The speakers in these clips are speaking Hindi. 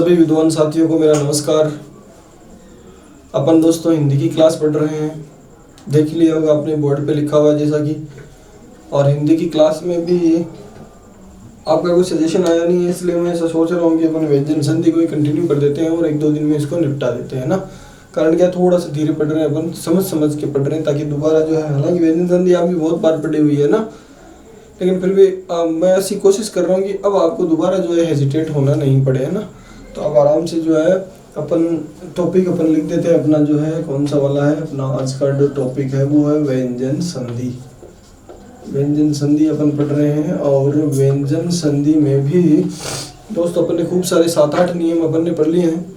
सभी विद्वान साथियों को मेरा नमस्कार। अपन दोस्तों हिंदी की क्लास पढ़ रहे हैं, देख लिया होगा अपने बोर्ड पे लिखा हुआ है जैसा कि। और हिंदी की क्लास में भी आपका कोई सजेशन आया नहीं है, इसलिए मैं ऐसा सोच रहा हूँ कि अपन व्यंजन संधि को ही कंटिन्यू कर देते हैं और एक दो दिन में इसको निपटा देते हैं ना। कारण क्या, थोड़ा सा धीरे पढ़ रहे हैं अपन, समझ के पढ़ रहे हैं ताकि दोबारा जो है, हालांकि व्यंजन संधि आपकी बहुत बार पढ़ी हुई है ना, लेकिन फिर भी मैं ऐसी कोशिश कर रहा हूँ कि अब आपको दोबारा जो है हेजिटेट होना नहीं पड़े, है ना। तो अब आराम से जो है अपन टॉपिक अपन लिख देते हैं अपना, जो है कौन सा वाला है अपना आज का जो टॉपिक है वो है व्यंजन संधि। व्यंजन संधि अपन पढ़ रहे हैं और व्यंजन संधि में भी दोस्तों अपन ने खूब सारे 7-8 नियम अपन ने पढ़ लिए हैं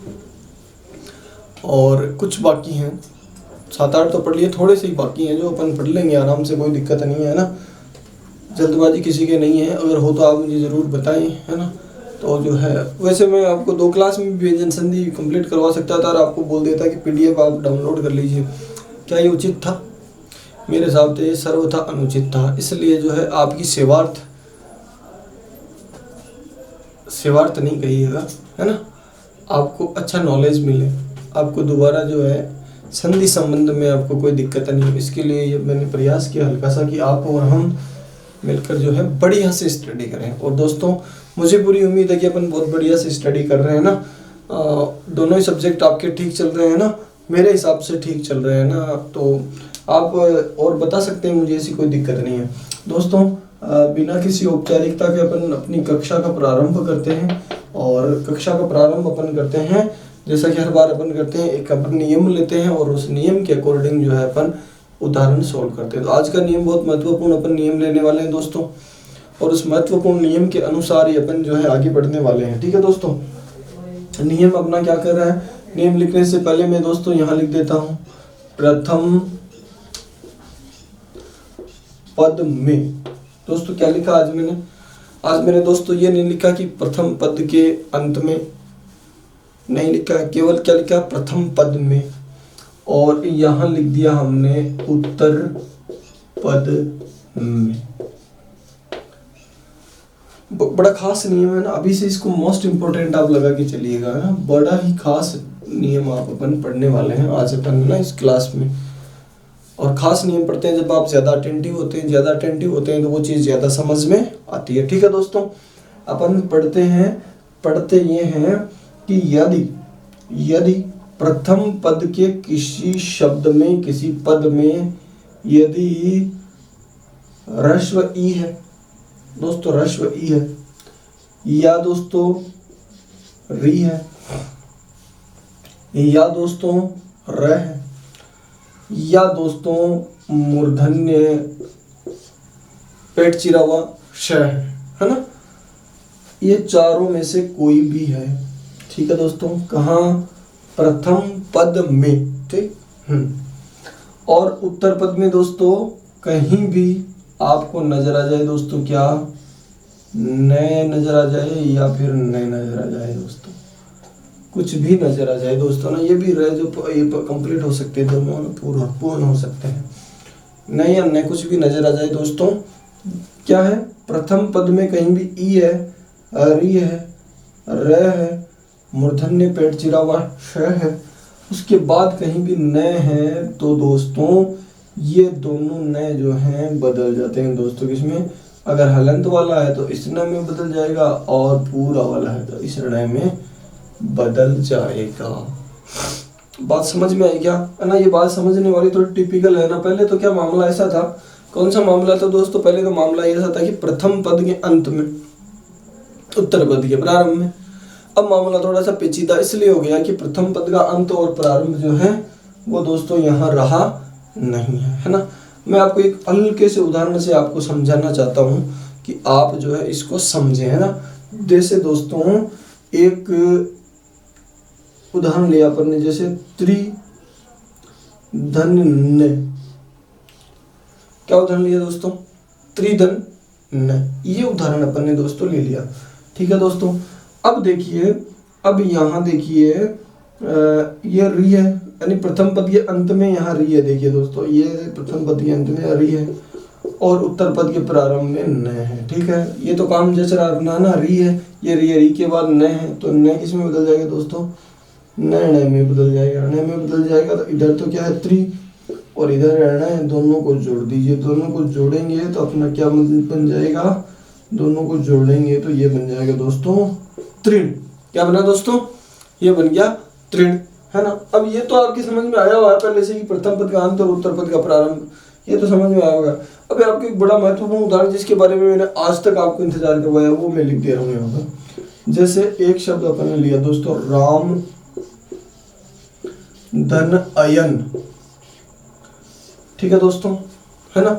और कुछ बाकी हैं। 7-8 तो पढ़ लिए, थोड़े से ही बाकी हैं जो अपन पढ़ लेंगे आराम से, कोई दिक्कत नहीं है ना। जल्दबाजी किसी के नहीं है, अगर हो तो आप मुझे ज़रूर बताएं, है ना। तो जो है वैसे मैं आपको 2 क्लास में भी व्यंजन संधि कंप्लीट करवा सकता था और आपको बोल देता कि पीडीएफ आप डाउनलोड कर लीजिए। क्या ये उचित था? मेरे हिसाब से ये सर्वथा अनुचित था। इसलिए जो है आपकी सेवार्थ नहीं कहिएगा, है ना। आपको अच्छा नॉलेज मिले, आपको दोबारा जो है संधि संबंध में आपको कोई दिक्कत नहीं हो, इसके लिए ये मैंने प्रयास किया हल्का सा कि आप और हम मिलकर जो है बढ़िया से स्टडी करें। और दोस्तों मुझे पूरी उम्मीद है कि अपन बहुत बढ़िया से स्टडी कर रहे हैं ना। दोनों ही सब्जेक्ट आपके ठीक चल रहे हैं ना, मेरे हिसाब से ठीक चल रहे हैं ना। तो आप और बता सकते हैं, मुझे ऐसी कोई दिक्कत नहीं है। दोस्तों बिना किसी औपचारिकता के अपन अपनी कक्षा का प्रारंभ करते हैं और कक्षा का प्रारंभ अपन करते हैं जैसा कि हर बार अपन करते हैं, एक अपन नियम लेते हैं और उस नियम के अकॉर्डिंग जो है अपन उदाहरण सॉल्व करते हैं। तो आज का नियम बहुत महत्वपूर्ण अपन नियम लेने वाले हैं दोस्तों, और उस महत्वपूर्ण नियम के अनुसार ही अपन जो है आगे बढ़ने वाले हैं। ठीक है दोस्तों, नियम अपना क्या कर रहा है, नियम लिखने से पहले मैं दोस्तों यहाँ लिख देता हूँ प्रथम पद में। दोस्तों क्या लिखा आज मैंने दोस्तों ये नहीं लिखा कि प्रथम पद के अंत में, नहीं लिखा है, केवल क्या लिखा प्रथम पद में, और यहाँ लिख दिया हमने उत्तर पद में। बड़ा खास नियम है ना, अभी से इसको मोस्ट इम्पोर्टेंट आप लगा के चलिएगा ना। बड़ा ही खास नियम आप अपन पढ़ने वाले हैं आज अपन ना इस क्लास में। और खास नियम पढ़ते हैं जब आप ज़्यादा अटेंटिव होते हैं तो वो चीज़ ज़्यादा समझ में आती है। ठीक है दोस्तों, अपन पढ़ते ये हैं कि यदि प्रथम पद के किसी शब्द में, किसी पद में यदि ह्रस्व ई है दोस्तों, ह्रस्व ई है, या दोस्तों री है, या दोस्तों र है, या दोस्तों मूर्धन्य पेट चिरा हुआ श है ना, ये चारों में से कोई भी है। ठीक है दोस्तों, कहाँ? प्रथम पद में, ठीक। और उत्तर पद में दोस्तों कहीं भी आपको नजर आ जाए दोस्तों, क्या नए नजर आ जाए या फिर नए नजर आ जाए दोस्तों, कुछ भी नजर आ जाए दोस्तों ना, ये भी रह जो ये कंप्लीट हो सकते हैं, दोनों पूर्ण हो सकते हैं, नए या नए कुछ भी नजर आ जाए दोस्तों। क्या है? प्रथम पद में कहीं भी ई है, री है, र है, मूर्धन्य पेट चिरा हुआ श है, उसके बाद कहीं भी नए है, तो दोस्तों ये दोनों नए जो हैं बदल जाते हैं दोस्तों। किसमें? अगर हलंत वाला है तो इस न में बदल जाएगा, और पूरा वाला है तो इस ण में बदल जाएगा। बात समझ में आई क्या, है ना। ये बात समझने वाली थोड़ी टिपिकल है ना। पहले तो क्या मामला ऐसा था, कौन सा मामला था दोस्तों? पहले तो मामला ऐसा था कि प्रथम पद के अंत में, उत्तर पद के प्रारंभ में। अब मामला थोड़ा सा पेचीदा इसलिए हो गया कि प्रथम पद का अंत और प्रारंभ जो है वो दोस्तों यहाँ रहा नहीं है ना। मैं आपको एक हल्के से उदाहरण से आपको समझाना चाहता हूँ कि आप जो है इसको समझें, है ना। जैसे दोस्तों एक उदाहरण लिया अपन ने, जैसे त्रिधन्य। क्या उदाहरण लिया दोस्तों? त्रिधन्य, ये उदाहरण अपन ने दोस्तों ले लिया। ठीक है दोस्तों, अब देखिए, अब यहाँ देखिए ये री है, यानी प्रथम पद के अंत में यहाँ री है। देखिए दोस्तों, ये प्रथम पद के अंत में री है, और उत्तर पद के प्रारंभ में न है। ठीक है, ये तो काम जैसे रहा अपना ना, री है, ये री के बाद न है, तो न किस में बदल जाएगा दोस्तों, न में बदल जाएगा, न में बदल जाएगा। तो इधर तो क्या है त्रि और इधर रहना है, दोनों को जोड़ दीजिए, दोनों को जोड़ेंगे तो अपना क्या बन जाएगा, दोनों को जोड़ेंगे तो ये बन जाएगा दोस्तों तृण। क्या बना दोस्तों, ये बन गया तृण, है ना। अब ये तो आपकी समझ में आया हुआ है पहले से कि प्रथम पद का अंत और उत्तर पद का प्रारंभ, ये तो समझ में आया होगा। अब आपको एक बड़ा महत्वपूर्ण उदाहरण जिसके बारे में मैंने आज तक आपको इंतजार करवाया वो मैं लिख दे रहा हूँ यहाँ पर। जैसे एक शब्द अपन ने लिया दोस्तों, राम धन अयन। ठीक है दोस्तों, है ना,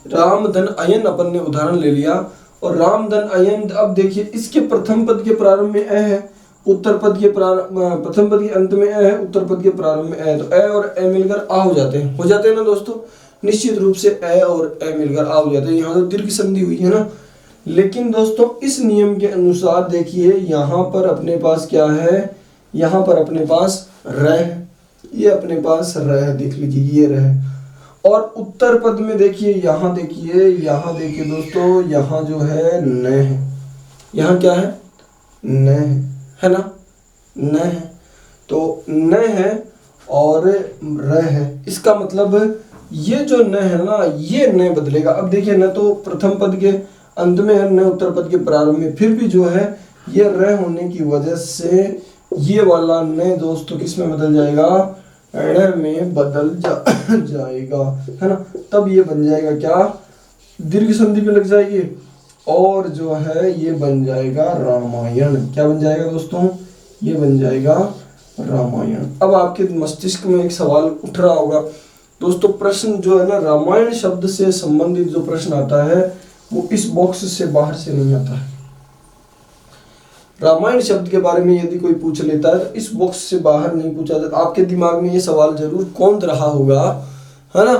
राम धन अयन अपन ने उदाहरण ले लिया। और राम धन अयन, अब देखिए इसके प्रथम पद के प्रारंभ में अ है, उत्तर पद के प्रथम पद के अंत में अ है, उत्तर पद के प्रारंभ में अ, तो अ और अ मिलकर आ हो जाते हैं ना दोस्तों। निश्चित रूप से अ और अ मिलकर आ हो जाते हैं, यहाँ तो दीर्घ संधि हुई है ना। लेकिन दोस्तों इस नियम के अनुसार देखिए यहाँ पर अपने पास क्या है, यहाँ पर अपने पास र है, ये अपने पास र है, देख लीजिए ये र है। और उत्तर पद में देखिए यहाँ देखिए दोस्तों, यहाँ जो है न है, यहाँ क्या है, न है ना, न है, तो न है और र है। इसका मतलब ये जो न है ना, ये न बदलेगा। अब देखिए न तो प्रथम पद के अंत में है, न उत्तर पद के प्रारंभ में, फिर भी जो है ये र होने की वजह से ये वाला न दोस्तों किस में बदल जाएगा, ण में बदल जाएगा, है ना। तब ये बन जाएगा क्या, दीर्घ संधि पे लग जाएगी और जो है ये बन जाएगा रामायण। क्या बन जाएगा दोस्तों, ये बन जाएगा रामायण। अब आपके मस्तिष्क में एक सवाल उठ रहा होगा दोस्तों, प्रश्न जो है ना रामायण शब्द से संबंधित जो प्रश्न आता है वो इस बॉक्स से बाहर से नहीं आता है। रामायण शब्द के बारे में यदि कोई पूछ लेता है तो इस बॉक्स से बाहर नहीं पूछा जाता। आपके दिमाग में ये सवाल जरूर कौंध रहा होगा, है ना,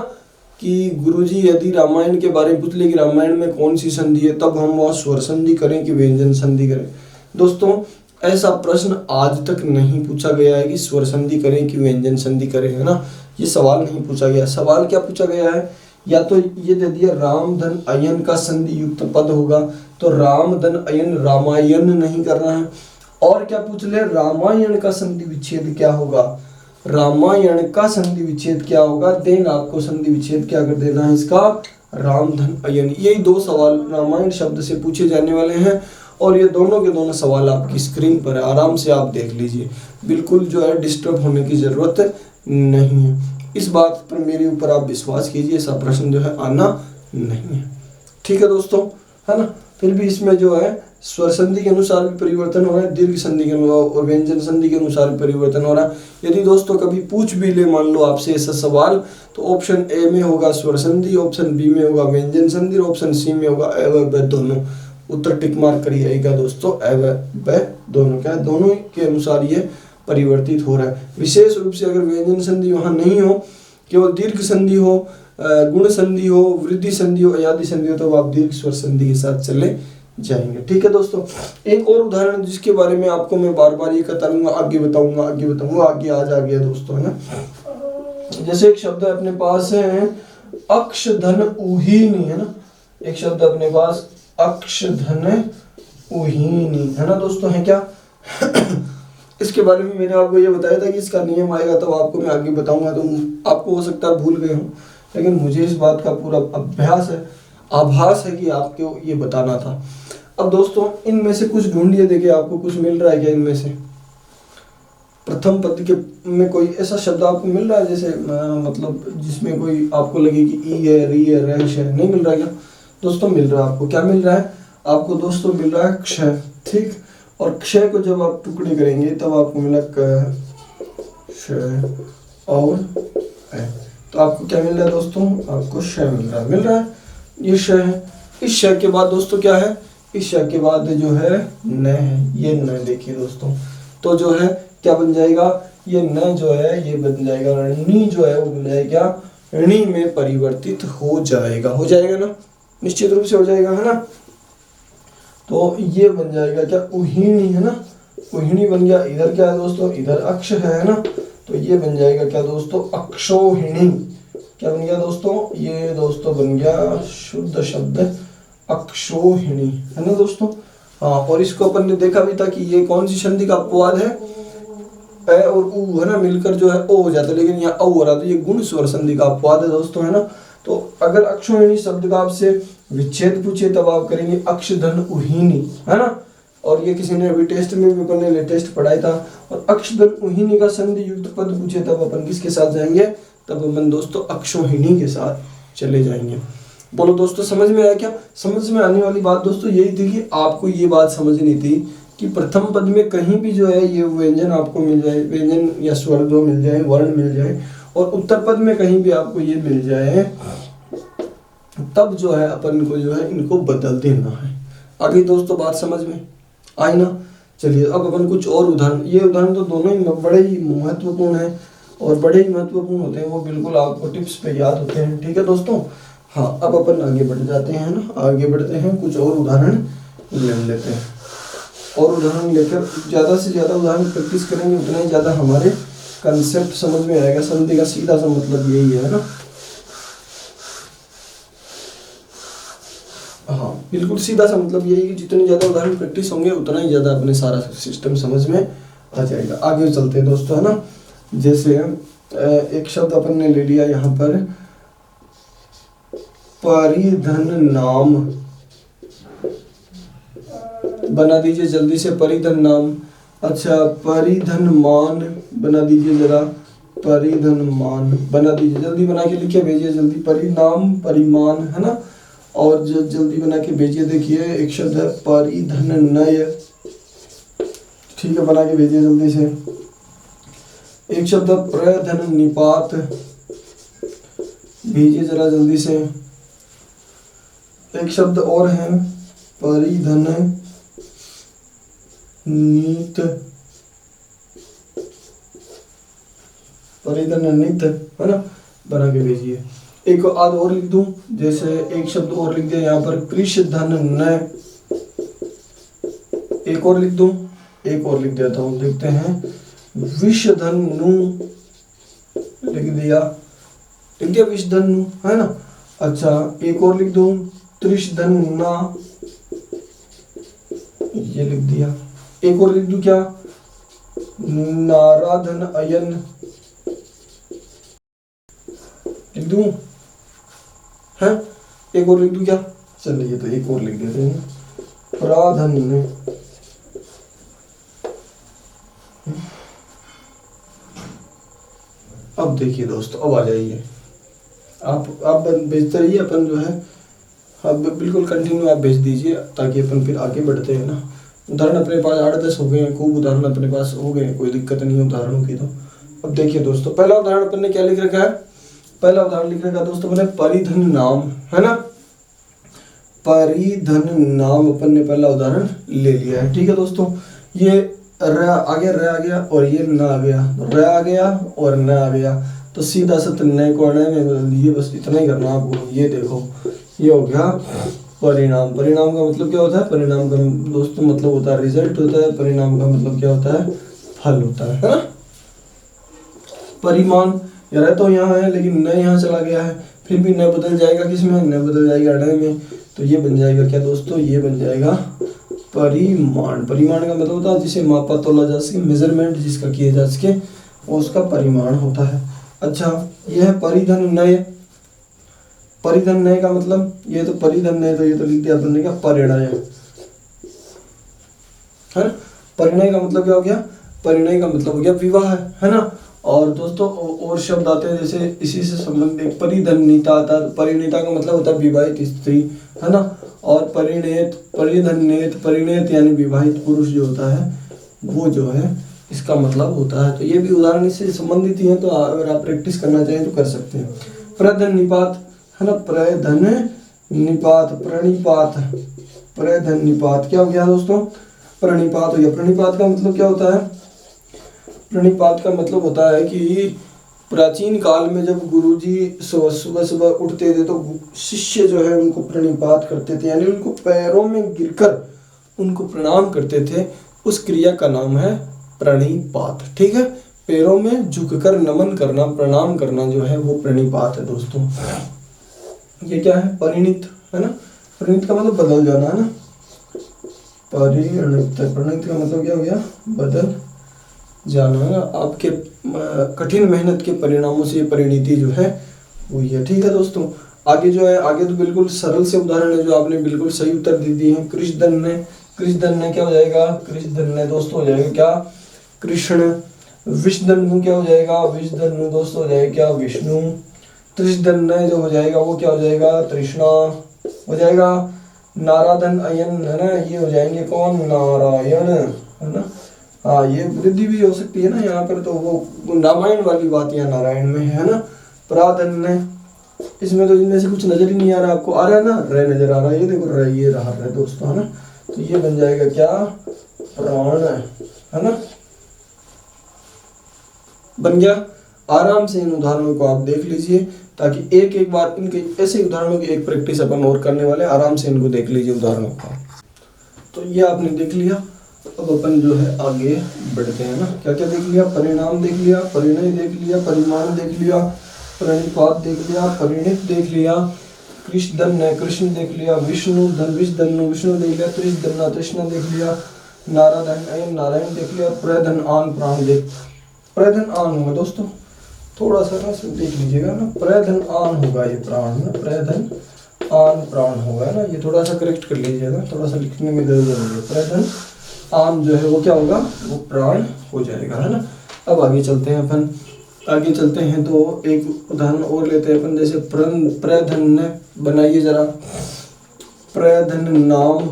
कि गुरुजी यदि रामायण के बारे में पूछ ले कि रामायण में कौन सी संधि है, तब हम वहाँ स्वर संधि करें कि व्यंजन संधि करें। दोस्तों ऐसा प्रश्न आज तक नहीं पूछा गया है कि स्वर संधि करें कि व्यंजन संधि करें, है ना, ये सवाल नहीं पूछा गया। सवाल क्या पूछा गया है, या तो ये दे दिया राम धन अयन का संधि युक्त पद होगा, तो राम धन अयन रामायण नहीं करना है। और क्या पूछ ले, रामायण का संधि विच्छेद क्या होगा, रामायण का संधि विच्छेद क्या होगा, देन आपको संधि विच्छेद क्या कर देना है इसका, राम धन अयन। यही दो सवाल रामायण शब्द से पूछे जाने वाले हैं और ये दोनों के दोनों सवाल आपकी स्क्रीन पर है, आराम से आप देख लीजिए, बिल्कुल जो है डिस्टर्ब होने की जरूरत नहीं है। इस बात पर मेरे ऊपर आप विश्वास कीजिए, ऐसा प्रश्न जो है आना नहीं है। ठीक है दोस्तों, है ना। फिर भी इसमें जो है स्वर संधि के अनुसार भी परिवर्तन हो रहा है, दीर्घ संधि के अनुसार और व्यंजन संधि के अनुसार भी परिवर्तन हो रहा है। यदि दोस्तों कभी पूछ भी ले मान लो आपसे ऐसा सवाल, तो ऑप्शन ए में होगा स्वर संधि, ऑप्शन बी में होगा व्यंजन संधि, ऑप्शन सी में होगा अ व ब दोनों। उत्तर टिक मार्क करिएगा दोस्तों, अ व ब दोनों, क्या दोनों के अनुसार ये परिवर्तित हो रहा है। विशेष रूप से अगर व्यंजन संधि वहाँ नहीं हो, केवल दीर्घ संधि हो, गुण संधि हो, वृद्धि संधि हो, अयादि संधि हो, तो आप दीर्घ स्वर संधि के साथ चले जाएंगे। ठीक है दोस्तों, एक और उदाहरण जिसके बारे में आपको मैं बार बार ये कहता रहूंगा, आगे बताऊंगा, आगे आज आ गया दोस्तों, है ना। जैसे एक शब्द अपने पास है अक्ष धन उहीनी, है ना, एक शब्द अपने पास अक्ष धन उहीनी, है ना दोस्तों, है क्या इसके बारे में मैंने आपको ये बताया था कि इसका नियम आएगा तो आपको मैं आगे बताऊंगा, तो आपको हो सकता है भूल गए हो, लेकिन मुझे इस बात का पूरा आभास है कि आपको ये बताना था। अब दोस्तों इनमें से कुछ ढूंढिए, देखिए आपको कुछ मिल रहा है क्या इनमें से। प्रथम पद के में कोई ऐसा शब्द आपको मिल रहा है जैसे मतलब जिसमें कोई आपको लगे कि ई है, री है, रैश है, नहीं मिल रहा है क्या दोस्तों? मिल रहा है आपको। क्या मिल रहा है आपको दोस्तों? मिल रहा है क्षय। ठीक, और क्षय को जब आप टुकड़े करेंगे तब आपको मिला क, क्षय और अ, तो आपको क्या मिल रहा है दोस्तों? आपको क्षय मिल रहा है, ये क्षय है। इस क्षय के बाद दोस्तों क्या है? इस क्षय के बाद जो है न है, ये न देखिए दोस्तों, तो जो है क्या बन जाएगा? ये न जो है ये बन जाएगा णी, जो है वो बन जाएगा णी में परिवर्तित हो जाएगा ना, निश्चित रूप से हो जाएगा, है ना। तो ये बन जाएगा क्या? उहीणी, है ना, उहीणी बन गया। इधर क्या है दोस्तों? इधर अक्ष है ना, तो ये बन जाएगा क्या दोस्तों? अक्षोहिणी, क्या बन गया दोस्तों, ये दोस्तों बन गया शुद्ध शब्द अक्षोहिणी, है ना दोस्तों। हाँ, और इसको अपन ने देखा भी था कि ये कौन सी संधि का अपवाद है, ए और उ, है ना, मिलकर जो है ओ हो जाता है, लेकिन यहाँ औ हो रहा है, तो ये गुण स्वर संधि का अपवाद है दोस्तों, है ना। तो अगर अक्षोहिणी शब्द का आपसे विच्छेद पूछे तब आप करेंगे अक्ष धन उहीनी, है ना। और ये किसी ने अभी टेस्ट में भी अपन ने लेटेस्ट पढ़ाया था। और अक्ष धन उहीनी का संधि युक्त पद पूछे तब अपन किसके साथ जाएंगे, तब अपन दोस्तों अक्षोहिणी के साथ चले जाएंगे। बोलो दोस्तों, समझ में आया क्या। समझ में आने वाली बात दोस्तों यही थी कि आपको ये बात समझनी थी कि प्रथम पद में कहीं भी जो है ये व्यंजन आपको मिल जाए, व्यंजन या स्वर दो मिल जाए, वर्ण मिल जाए, और उत्तर पद में कहीं भी आपको ये मिल जाए, तब जो है अपन को जो है इनको बदल देना है। आगे दोस्तों बात समझ में आई ना। चलिए अब अपन कुछ और उदाहरण, ये उदाहरण तो दोनों ही बड़े ही महत्वपूर्ण है और बड़े ही महत्वपूर्ण होते हैं, वो बिल्कुल आपको टिप्स पे याद होते हैं, ठीक है दोस्तों। हाँ, अब अपन आगे बढ़ जाते हैं ना, आगे बढ़ते हैं, कुछ और उदाहरण ले लेते हैं। और उदाहरण लेकर ज़्यादा से ज़्यादा उदाहरण प्रैक्टिस करेंगे उतना ही ज़्यादा हमारे कंसेप्ट समझ में आएगा। संधि का सीधा सा मतलब यही है ना। हाँ, बिल्कुल सीधा सा मतलब यही कि जितने ज़्यादा उदाहरण प्रैक्टिस होंगे उतना ही ज़्यादा अपने सारा सिस्टम समझ में आ जाएगा। आगे चलते हैं दोस्तों, है ना। जैसे एक शब्द अपन ने ले लिया यहाँ पर, परिधन नाम, बना दीजिए जल्दी से परिधन नाम। अच्छा, परिधन मान बना दीजिए जरा, परिधन मान बना दीजिए, जल्दी बना के लिखिए, भेजिए जल्दी। परिणाम परिमान, है ना। और जो जल्दी बना के भेजिए। देखिए एक शब्द है परिधन नय, ठीक है, बना के भेजिए जल्दी से। एक शब्द है प्रधन निपात, भेजिए जरा जल्दी से। एक शब्द और है परिधन नीत, परिधन नित, है ना, बना के भेजिए। एक आध और लिख दूं, जैसे एक शब्द और लिख दिया यहाँ पर कृष धन न, एक और लिख दूं, एक और लिख देता हूँ, देखते हैं विष धन नु, लिख दिया विष धन नु, है ना। अच्छा, एक और लिख दूं त्रिश धन ना, ये लिख दिया। एक और लिख दूं क्या, नाराधन अयन, लिख दूं है। एक और लिख दूं क्या, चलिए तो एक और लिख देते हैं, प्राधन्य। अब देखिए दोस्तों, अब आ जाइए आप भेजते रहिए, अपन जो है अब बिल्कुल कंटिन्यू आप भेज दीजिए ताकि अपन फिर आगे बढ़ते हैं ना। उदाहरण अपने पास 8-10 हो गए हैं, खूब उदाहरण अपने पास हो गए हैं, कोई दिक्कत नहीं है उदाहरणों की। तो अब देखिए दोस्तों, पहला उदाहरण अपन ने क्या लिख रखा है, पहला उदाहरण लिख रखा है दोस्तों अपने परिधन नाम, है ना। परिधन नाम अपन ने पहला उदाहरण ले लिया है, ठीक है दोस्तों। ये र आ गया और ये न आ गया, र आ गया और न आ गया, तो सीधा सा तन्ने को अणे में बदल दीजिए, बस इतना ही करना आपको। ये देखो, ये हो गया परिणाम। परिणाम का मतलब क्या होता है, परिणाम का दोस्तों मतलब होता है रिजल्ट होता है, परिणाम का मतलब क्या होता है, फल होता है ना। परिमाण यार तो यहाँ है लेकिन न यहाँ चला गया है, फिर भी न बदल जाएगा, किसमें, न बदल जाएगा अणे में, तो ये बन जाएगा क्या दोस्तों, ये बन जाएगा परिमाण। परिमाण का मतलब होता है जिसे मापा तोला जा सके, मेजरमेंट जिसका किया जा सके, वो उसका परिमाण होता है। अच्छा, यह है परिधन नय। परिधन नय का मतलब, ये तो परिधन नय, तो ये तो लिख दिया अपन ने क्या, परिणय है। परिणय का मतलब क्या हो गया, परिणय का मतलब हो गया विवाह, है ना। और दोस्तों और शब्द आते हैं जैसे इसी से संबंधित, परिधन्यता आता है, परिणीता का मतलब होता है विवाहित स्त्री, है ना। और परिणेत, परिधन्येत, परिणेत यानी विवाहित पुरुष जो होता है, वो जो है इसका मतलब होता है। तो ये भी उदाहरण इससे संबंधित ही है, तो अगर आप प्रैक्टिस करना चाहें तो कर सकते हैं। प्रधन निपात, है ना, प्रधन निपात, प्रणिपात, प्रधन निपात क्या हो गया दोस्तों, प्रणिपात हो गया। प्रणिपात का मतलब क्या होता है, प्रणिपात का मतलब होता है कि प्राचीन काल में जब गुरुजी सुबह सुबह उठते थे तो शिष्य जो है उनको प्रणिपात करते थे, यानी उनको पैरों में गिरकर उनको प्रणाम करते थे। उस क्रिया का नाम है प्रणिपात, ठीक है। पैरों में झुककर नमन करना, प्रणाम करना जो है वो प्रणिपात है दोस्तों। ये क्या है? परिणित है ना। परिणित का मतलब बदल जाना है ना। परिणित, परिणित का मतलब क्या हो गया? बदल जाना है ना। आपके कठिन मेहनत के परिणामों से ये परिणति जो है वो ये। ठीक है दोस्तों, आगे जो है, आगे तो बिल्कुल सरल से उदाहरण है जो आपने बिल्कुल सही उत्तर दे दिए हैं। कृषदन्य, कृषदन्य क्या हो जाएगा? कृषदन्य दोस्तों हो जाएगा क्या? कृष्ण। विषदन्यु क्या हो जाएगा? विषदन्यु दोस्तों हो जाएगा क्या? विष्णु। त्रिशदन्य जो हो जाएगा वो क्या हो जाएगा? तृष्णा हो जाएगा। नाराधन अयन है ना, ये हो जाएंगे कौन? नारायण है ना। हाँ, ये वृद्धि भी हो सकती है ना यहाँ पर, तो वो रामायण वाली बात यहाँ नारायण में है ना। प्राधन्य, इसमें तो इनमें से कुछ नजर ही नहीं आ रहा। आपको आ रहा है ना? रे नजर आ रहा है, ये देखो रे, ये रहा है दोस्तों है ना। तो ये बन जाएगा क्या? प्राण है ना। बन गया। आराम से इन उदाहरणों को आप देख लीजिए, ताकि एक एक बार इनके ऐसे उदाहरणों की एक प्रैक्टिस अपन और करने वाले। आराम से इनको देख लीजिए उदाहरणों का। तो ये आपने देख लिया। अब अपन जो है आगे बढ़ते हैं ना। क्या क्या देख लिया? परिणाम देख लिया, परिणय देख लिया, परिमाण देख लिया, प्रणिपात देख लिया, परिणित देख लिया, कृष्णदन्य कृष्ण देख लिया, विष्णु धन विषदन्यु विष्णु देख लिया, त्रिशदन्ना तृष्णा देख लिया, नारायण नारायण देख लिया, प्रधन आन प्राण देख। प्रधन आन होगा दोस्तों, थोड़ा सा ना देख लीजिएगा ना। प्रधन आन होगा ये प्राण ना, प्रधन आन प्राण होगा ना। ये थोड़ा सा करेक्ट कर लीजिएगा, थोड़ा सा लिखने में गड़बड़ है। प्रधन आन जो है वो क्या होगा? वो प्राण हो जाएगा है ना। अब आगे चलते हैं अपन। आगे चलते हैं तो एक उदाहरण और लेते हैं अपन। जैसे प्रधन्य बनाइए जरा, प्रधन नाम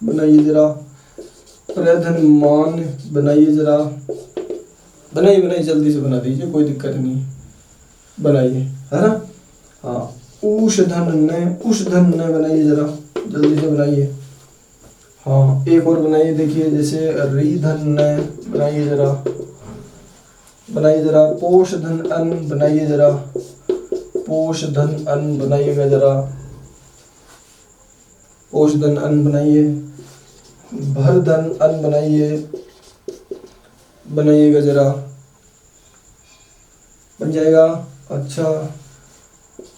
बनाइए जरा, प्रधन मान बनाइए जरा। बनाइए बनाइए, जल्दी से बना दीजिए, कोई दिक्कत नहीं, बनाइए है ना। हाँ, उषधन्य, उषधन्य बनाइए जरा, जल्दी से बनाइए। हाँ, एक और बनाइए, देखिए जैसे रिधन्य बनाइए जरा, बनाइए जरा। पोषधन अन्न बनाइए जरा, पोषधन अन्न बनाइएगा जरा, पोषधन अन्न बनाइए। भरधन अन्न बनाइए, बनाइएगा जरा, बन जाएगा। अच्छा,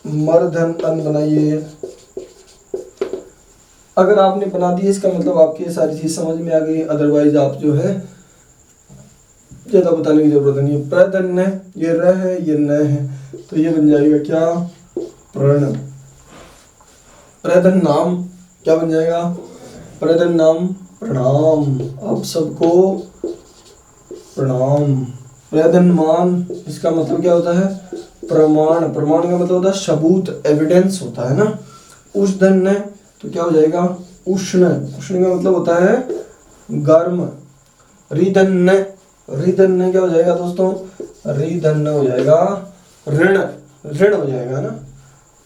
मरधन अन्न बनाइए। अगर आपने बना दिए इसका मतलब आपकी ये सारी चीज समझ में आ गई। अदरवाइज आप जो है ज्यादा बताने की जरूरत नहीं है। प्रधन्य, ये र है, ये न है, तो ये बन जाएगा क्या? प्रण। प्रधन नाम क्या बन जाएगा? प्रधन नाम प्रणाम, आप सबको प्रणाम। प्रधन मान, इसका मतलब क्या होता है? प्रमाण। प्रमाण का मतलब होता है सबूत, एविडेंस होता है ना। उष्धन्य तो क्या हो जाएगा? उष्ण। उष्ण का मतलब होता है गर्म। रिधन्य, रिधन्य क्या हो जाएगा दोस्तों? रिधन्य हो जाएगा ऋण, ऋण हो जाएगा ना,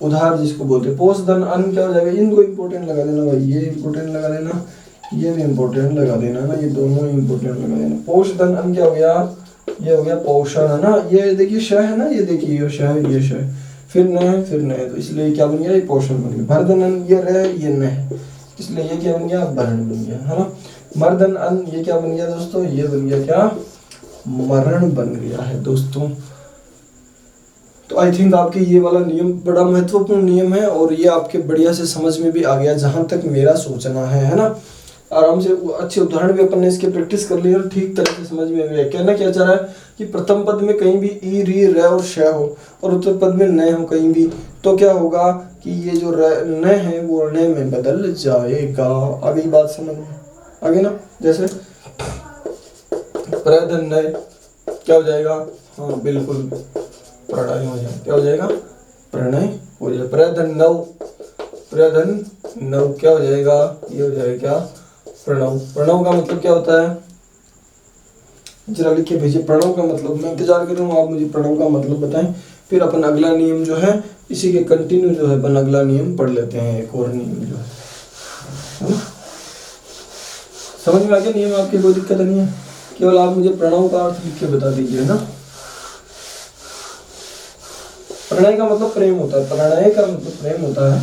उधार जिसको बोलते हैं। पोषधन अन्न क्या हो जाएगा? इनको इंपोर्टेंट लगा देना भाई, ये इंपोर्टेंट लगा देना, ये भी इंपोर्टेंट लगा देना ना, ये दोनों इंपोर्टेंट लगा देना। पोषधन अन्न क्या हो गया? ये हो गया पोषण है ना। ये देखिए श है ना, ये देखिए ये श है, ये श है, फिर न है, फिर न है, तो इसलिए क्या बन गया? ये पोषण बन गया। भरधन अन्न ये रह, ये न है, इसलिए ये क्या बन गया? भरण बन गया है ना। मर्दन अन्न ये क्या बन गया दोस्तों? ये बन गया क्या? मरण बन गया है दोस्तों। तो आई थिंक आपके ये वाला नियम बड़ा महत्वपूर्ण नियम है, और ये आपके बढ़िया से समझ में भी आ गया जहां तक मेरा सोचना है ना। आराम से अच्छे उदाहरण भी अपन ने इसके प्रैक्टिस कर ली और ठीक तरह से समझ में आ गया। कहना क्या चाह रहा है कि प्रथम पद में कहीं भी ई री र और श हो, और उत्तर पद में न हो कहीं भी, तो क्या होगा कि ये जो न है वो न में बदल जाएगा। आगे बात समझ में आगे ना। जैसे प्रधन्य क्या हो जाएगा? हाँ बिल्कुल, प्रणय हो जाएगा। क्या हो जाएगा? प्रणय हो जाएगा। प्रधन नव, प्रधन नव क्या हो जाएगा? ये हो जाएगा क्या? प्रणव। प्रणव का मतलब क्या होता है? जरा लिख के भेजिए प्रणव का मतलब। मैं इंतजार कर रहा हूँ, आप मुझे प्रणव का मतलब बताएं, फिर अपन अगला नियम जो है इसी के कंटिन्यू जो है अपन अगला नियम पढ़ लेते हैं। एक और नियम जो है समझ में आ गया नियम? आपकी कोई दिक्कत नहीं है, केवल आप मुझे प्रणव का अर्थ लिख के बता दीजिए ना। प्रणय का मतलब प्रेम होता है, प्रणय का मतलब प्रेम होता है,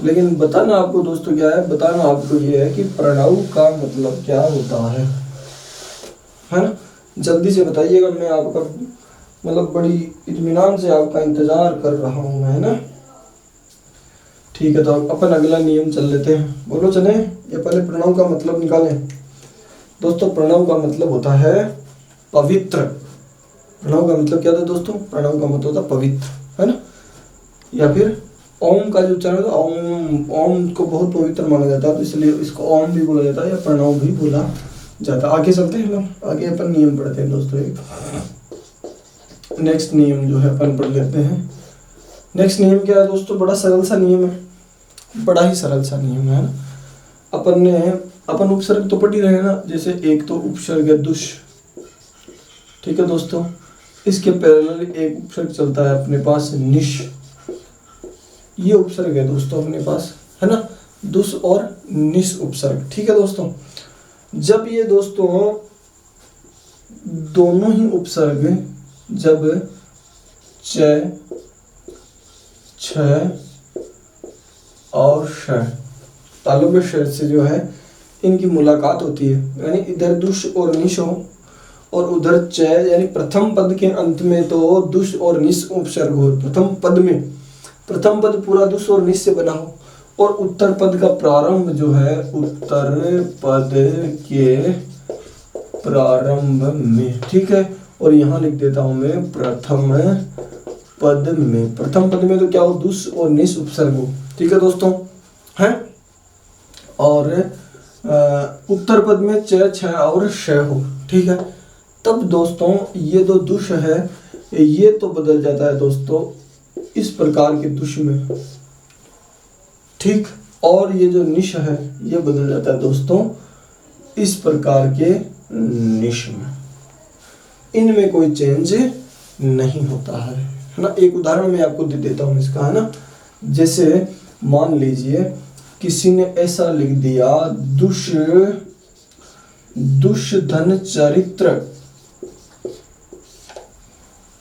लेकिन बताना आपको दोस्तों क्या है? बताना आपको ये है कि प्रणव का मतलब क्या होता है ना। जल्दी से बताइएगा, मैं आपका मतलब बड़ी इत्मीनान से आपका इंतजार कर रहा हूँ मैं, है ना। ठीक है, तो अपन अगला नियम चल लेते हैं। बोलो चले, या पहले प्रणव का मतलब निकालें। दोस्तों प्रणव का मतलब होता है पवित्र। प्रणव का मतलब क्या था दोस्तों? प्रणव का मतलब होता है पवित्र, है ना। या फिर ओम का जो उच्चारण होता है, ओम, ओम को बहुत पवित्र माना जाता है, तो इसलिए इसको ओम भी बोला जाता है या प्रणव भी बोला जाता है। आगे चलते हैं हम, आगे अपन नियम पढ़ते हैं दोस्तों। एक नेक्स्ट नियम जो है अपन पढ़ लेते हैं। नेक्स्ट नियम क्या है दोस्तों? बड़ा सरल सा नियम है, बड़ा ही सरल सा नियम है ना। अपन उपसर्ग तो पढ़ ही रहे हैं ना। जैसे एक तो उपसर्ग है दुष, ठीक है दोस्तों। इसके पैरेलल एक उपसर्ग चलता है अपने पास निश, ये उपसर्ग है दोस्तों अपने पास, है ना। दुष और निश उपसर्ग, ठीक है दोस्तों। जब ये दोस्तों दोनों ही उपसर्ग जब च, छ और श, तालुब श से जो है इनकी मुलाकात होती है, यानी इधर दुष और निश हो और उधर च, यानी प्रथम पद के अंत में तो दुष और निश उपसर्ग हो। प्रथम पद पूरा दुष और निश से बना हो, और उत्तर पद का प्रारंभ जो है उत्तर पद के प्रारंभ में, ठीक है। और यहाँ लिख देता हूं मैं प्रथम पद में। प्रथम पद में तो क्या हो? दुष और निश उपसर्ग हो, ठीक है दोस्तों, है। और उत्तर पद में च, छ और श हो, ठीक है। तब दोस्तों ये जो दुष है ये तो बदल जाता है दोस्तों इस प्रकार के दुष में, ठीक। और ये जो निश है ये बदल जाता है दोस्तों इस प्रकार के निश में। इनमें कोई चेंज नहीं होता है ना। एक उदाहरण मैं आपको दे देता हूँ इसका, है ना। जैसे मान लीजिए किसी ने ऐसा लिख दिया दुष्धन चरित्र,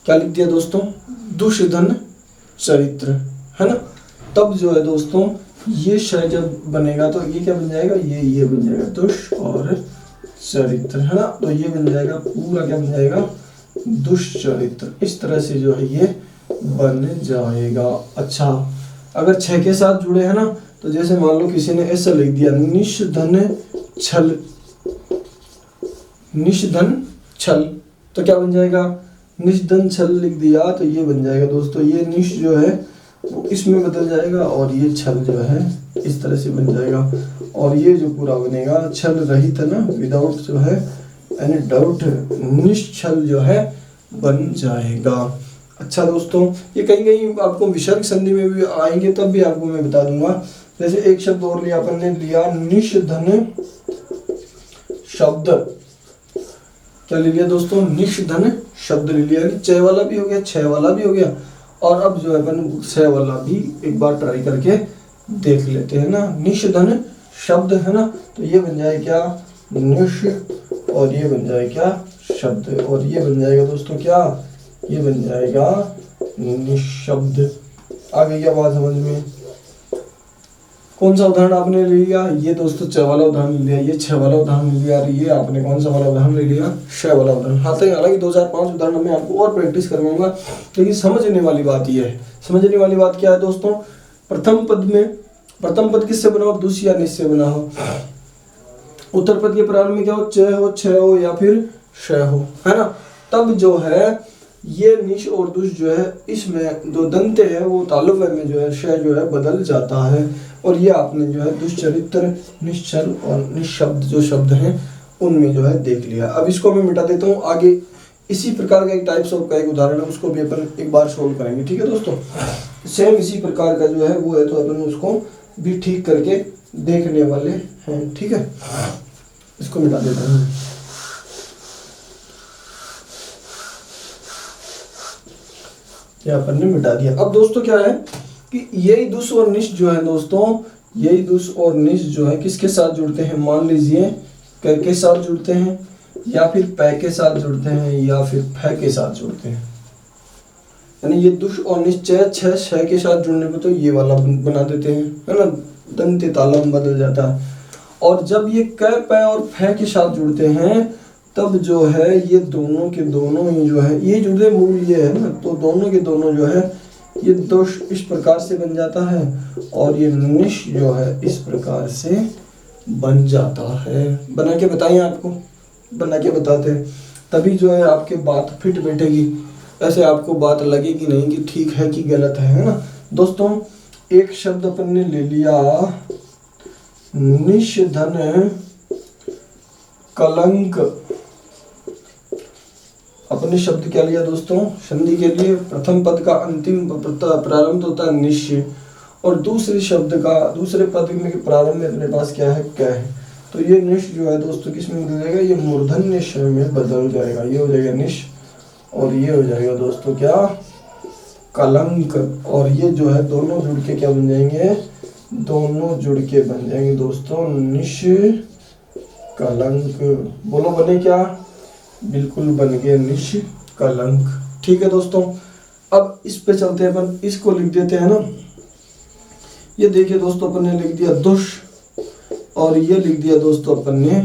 क्या लिख दिया दोस्तों? दुष्धन चरित्र, है ना। तब जो है दोस्तों ये श जब बनेगा तो ये क्या बन जाएगा? ये बन जाएगा दुष और चरित्र, है ना। तो ये बन जाएगा पूरा, क्या बन जाएगा? दुष्चरित्र। इस तरह से जो है ये बन जाएगा। अच्छा, अगर छ के साथ जुड़े हैं ना, तो जैसे मान लो किसी ने ऐसा लिख दिया निष्धन छल, तो क्या बन जाएगा? निष्धन छल लिख दिया तो ये बन जाएगा दोस्तों, ये निश जो है वो इसमें बदल जाएगा और ये छल जो है इस तरह से बन जाएगा। और ये जो पूरा बनेगा छल रहित, है ना, विदाउट जो है यानी डाउट, निश्छल जो है बन जाएगा। अच्छा दोस्तों, ये कहीं कहीं आपको विसर्ग संधि में भी आएंगे, तब भी आपको मैं बता दूंगा। जैसे एक शब्द और लिया अपन ने, लिया निष्धन शब्द, क्या ले लिया दोस्तों? निष्धन शब्द ले लिया, च वाला भी हो गया, छ वाला भी हो गया, और अब जो है अपन छ वाला भी एक बार ट्राई करके देख लेते हैं ना। निष्धन शब्द, है ना, तो ये बन जाए क्या? निश, और ये बन जाए क्या? शब्द, और ये बन जाएगा दोस्तों क्या? ये बन जाएगा निशब्द। आ गई क्या बात समझ में? कौन सा उदाहरण आपने ले लिया? ये दोस्तों छ वाला उदाहरण ले लिया, ये छ वाला उदाहरण ले लिया, ये आपने कौन सा वाला उदाहरण ले लिया? श वाला उदाहरण। हालांकि 2 4 5 उदाहरण मैं आपको और प्रैक्टिस करवाऊंगा, लेकिन समझने वाली बात ये है। समझने वाली बात क्या है दोस्तों? प्रथम पद किससे बना हो? दुष्ट या निश से बना हो। उत्तर पद के प्रारंभ में क्या हो? च हो, छ हो या फिर श हो, है ना। तब जो है ये निश और दुष जो है इसमें जो दंत है वो तालुब में जो है श जो है बदल जाता है। और ये आपने जो है दुष्चरित्र, निश्चल और निशब्द जो शब्द हैं उनमें जो है देख लिया। अब इसको मैं मिटा देता हूँ। आगे इसी प्रकार का एक टाइप्स ऑफ का एक उदाहरण है, उसको भी अपन एक बार सोल्व करेंगे, ठीक है दोस्तों। सेम इसी प्रकार का जो है वो है, तो अपन उसको भी ठीक करके देखने वाले हैं, ठीक है। इसको मिटा देता हूँ। अपन ने मिटा दिया। अब दोस्तों क्या है कि यही दुष और निश जो है दोस्तों, यही दुष और निश जो है किसके साथ जुड़ते हैं? मान लीजिए क के साथ जुड़ते हैं, या फिर पै के साथ जुड़ते हैं, या फिर फै के साथ जुड़ते हैं। यानी ये दुष और निश छ छ के साथ जुड़ने पे तो ये वाला बना देते हैं, है ना, दंत तालम बदल जाता है। और जब ये क पै और फै के साथ जुड़ते हैं तब जो है ये दोनों के दोनों ही जो है, ये जुड़े मूल ये है ना, तो दोनों के दोनों जो है ये दुष इस प्रकार से बन जाता है और ये निश जो है इस प्रकार से बन जाता है। बना के बताइए, आपको बना के बताते हैं, तभी जो है आपके बात फिट बैठेगी। ऐसे आपको बात लगेगी नहीं कि ठीक है कि गलत है ना। दोस्तों एक शब्द अपन ने ले लिया निषधन कलंक। अपने शब्द क्या लिया दोस्तों, संधि के लिए प्रथम पद का अंतिम प्रारंभ होता है निश्य और दूसरे शब्द का दूसरे पद में प्रारंभ में अपने पास क्या है, क है। तो ये निश जो है दोस्तों किस में बदल जाएगा, ये मूर्धन्य श में बदल जाएगा। ये हो जाएगा निश और ये हो जाएगा दोस्तों क्या, कलंक। और ये जो है दोनों जुड़ के क्या बन जाएंगे, दोनों जुड़ के बन जाएंगे दोस्तों निश कलंक। बोलो बने क्या, बिल्कुल बन गए निश कलंक। ठीक है दोस्तों, अब इस पे चलते हैं अपन, इसको लिख देते हैं ना। ये देखिए दोस्तों अपन ने लिख दिया दुष और ये लिख दिया दोस्तों अपन ने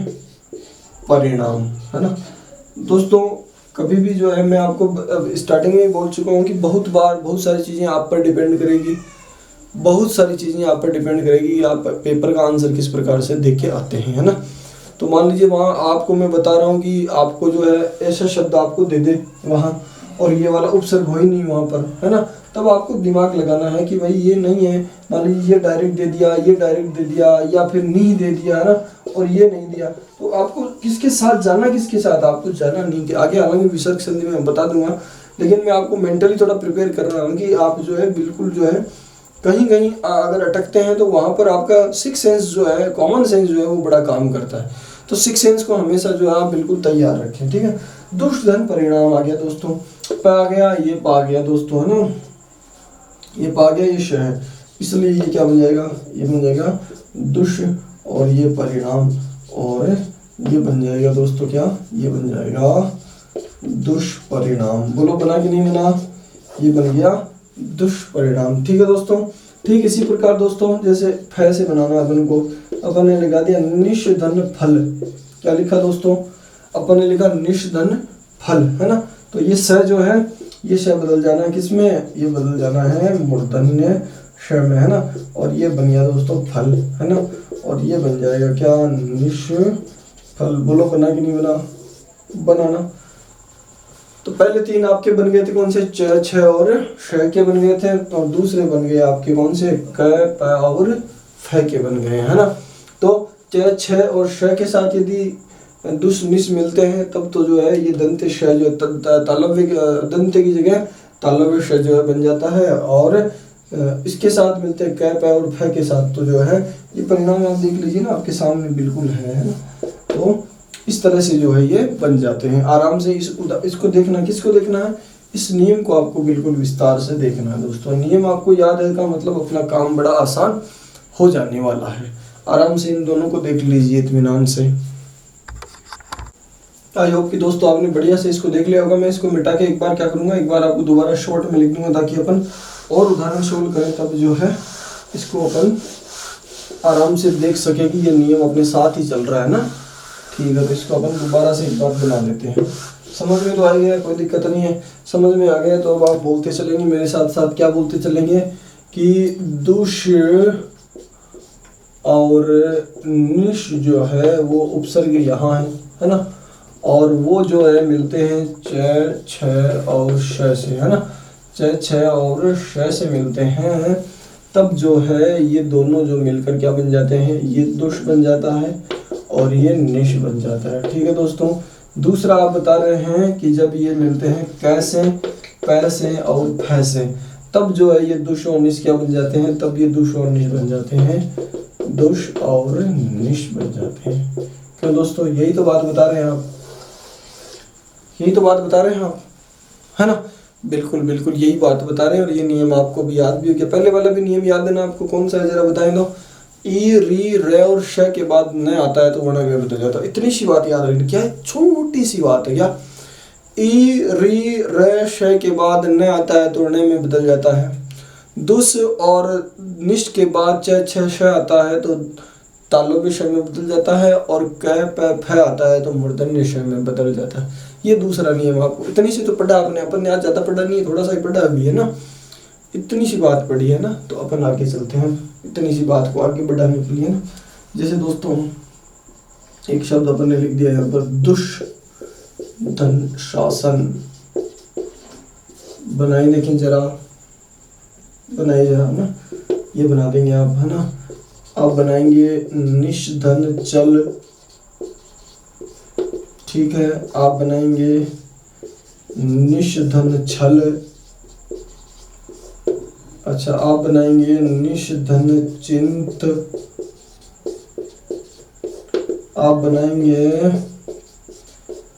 परिणाम, है ना। दोस्तों कभी भी जो है मैं आपको स्टार्टिंग में ही बोल चुका हूँ कि बहुत बार बहुत सारी चीज़ें आप पर डिपेंड करेगी, बहुत सारी चीज़ें आप पर डिपेंड करेगी आप पेपर का आंसर किस प्रकार से देख के आते हैं, है ना। तो मान लीजिए वहाँ आपको मैं बता रहा हूँ कि आपको जो है ऐसा शब्द आपको दे दे वहाँ और ये वाला उपसर्ग हो ही नहीं वहाँ पर, है ना। तब आपको दिमाग लगाना है कि भाई ये नहीं है, मान लीजिए ये डायरेक्ट दे दिया, ये डायरेक्ट दे दिया या फिर नहीं दे दिया, है ना, और ये नहीं दिया। तो आपको किसके साथ जाना, किसके साथ आपको जाना नहीं कि आगे हालांकि विसर्ग संधि में बता दूंगा, लेकिन मैं आपको मेंटली थोड़ा प्रिपेयर कर रहा हूँ कि आप जो है बिल्कुल जो है कहीं कहीं अगर अटकते हैं तो वहाँ पर आपका सिक्स सेंस जो है, कॉमन सेंस जो है वो बड़ा काम करता है। तो सिक्स सेंस को हमेशा जो है आप बिल्कुल तैयार रखें, ठीक है। दुष्धन परिणाम आ गया दोस्तों, पा गया, ये पा गया दोस्तों, है ना, ये पा गया, ये श है, इसलिए ये क्या बन जाएगा, ये बन जाएगा दुष और ये परिणाम और ये बन जाएगा दोस्तों क्या, ये बन जाएगा दुष्परिणाम। बोलो बना कि नहीं बना, ये बन गया दुष्परिणाम। ठीक है दोस्तों, ठीक इसी प्रकार दोस्तों जैसे फै से बनाना अपन को, अपन ने लगा दिया निषधन फल। क्या लिखा दोस्तों, अपन ने लिखा निषधन फल, है ना। तो ये स जो है ये श बदल जाना है किसमें, ये बदल जाना है मूर्धन्य श में, है ना। और ये बन गया दोस्तों फल, है ना, और ये बन जाएगा क्या, निष फल। बोलो बना कि नहीं बना, बनाना। तो पहले तीन आपके बन गए थे कौन से, च, छ और श के बन गए थे, और दूसरे बन गए आपके कौन से, क, प और फ के बन गए, है ना। तो च, छ और श के साथ यदि दुष निश मिलते हैं तब तो जो है ये दंत श जो तालव्य दंत की जगह तालव्य श जो है बन जाता है, और इसके साथ मिलते हैं क, प और फ के साथ, तो जो है ये परिणाम आप देख लीजिए ना आपके सामने बिल्कुल है ना। तो इस तरह से जो है ये बन जाते हैं आराम से। इसको देखना, किसको देखना है, इस नियम को आपको बिल्कुल विस्तार से देखना है दोस्तों। नियम आपको याद है का मतलब अपना काम बड़ा आसान हो जाने वाला है। आराम से इन दोनों को देख लीजिए इत्मीनान से। आई होप कि दोस्तों आपने बढ़िया से इसको देख लिया होगा। मैं इसको मिटा के एक बार क्या करूंगा, एक बार आपको दोबारा शॉर्ट में लिख दूंगा ताकि अपन और उदाहरण सोल्व करें, तब जो है इसको अपन आराम से देख सके कि ये नियम अपने साथ ही चल रहा है ना। ठीक है, तो इसको अपन दोबारा से एक बार बना लेते हैं। समझ में तो आ गया, कोई दिक्कत नहीं है। समझ में आ गया तो अब आप बोलते चलेंगे मेरे साथ साथ, क्या बोलते चलेंगे कि दुष और निश जो है वो उपसर्ग यहाँ है ना, और वो जो है मिलते हैं च, छ और श से, है ना। च, छ और श से मिलते हैं, तब जो है ये दोनों जो मिलकर क्या बन जाते हैं, ये दुष बन जाता है और ये निश बन जाता है। ठीक है दोस्तों। दूसरा आप बता रहे हैं कि जब ये मिलते हैं कैसे, पैसे और फैसे, तब जो है ये दुष और निश क्या बन जाते हैं, तब ये दुष और निश बन जाते हैं, दुष और निश बन जाते हैं। क्यों दोस्तों, यही तो बात बता रहे हैं आप, यही तो बात बता रहे हैं आप, है ना। बिल्कुल बिल्कुल यही बात बता रहे हैं, और ये नियम आपको भी याद भी हो गया। पहले वाला भी नियम याद है ना आपको, कौन सा है जरा बताएं दो। ई, री, रे और श के बाद न आता है तो वर्णक्रम बदल जाता है। इतनी सी बात याद रखनी, क्या है, छोटी सी बात है क्या। ई, री, रे, श के बाद न आता है तो वर्ण में बदल जाता है। दुस और निष्ठ के बाद च, छ, श आता है तो तालव्य श में बदल जाता है, और क प फ आता है तो मूर्धन्य श में बदल जाता है। ये दूसरा नियम आपको इतनी सी तो पढ़ा आपने, अपन ने आज ज़्यादा पढ़ा नहीं है, थोड़ा सा ही पढ़ा अभी है ना, इतनी सी बात पढ़ी है ना। तो अपन आगे चलते हैं इतनी सी बात को आगे बढ़ाने के लिए ना। जैसे दोस्तों एक शब्द अपन ने लिख दिया यहाँ पर, दुष्धर्षासन। बनाई देखें जरा, बनाइए जरा ना, ये बना देंगे आप है ना। आप बनाएंगे निषधन चल, ठीक है। आप बनाएंगे निषधन छल, अच्छा। आप बनाएंगे निषधन चिंत, आप बनाएंगे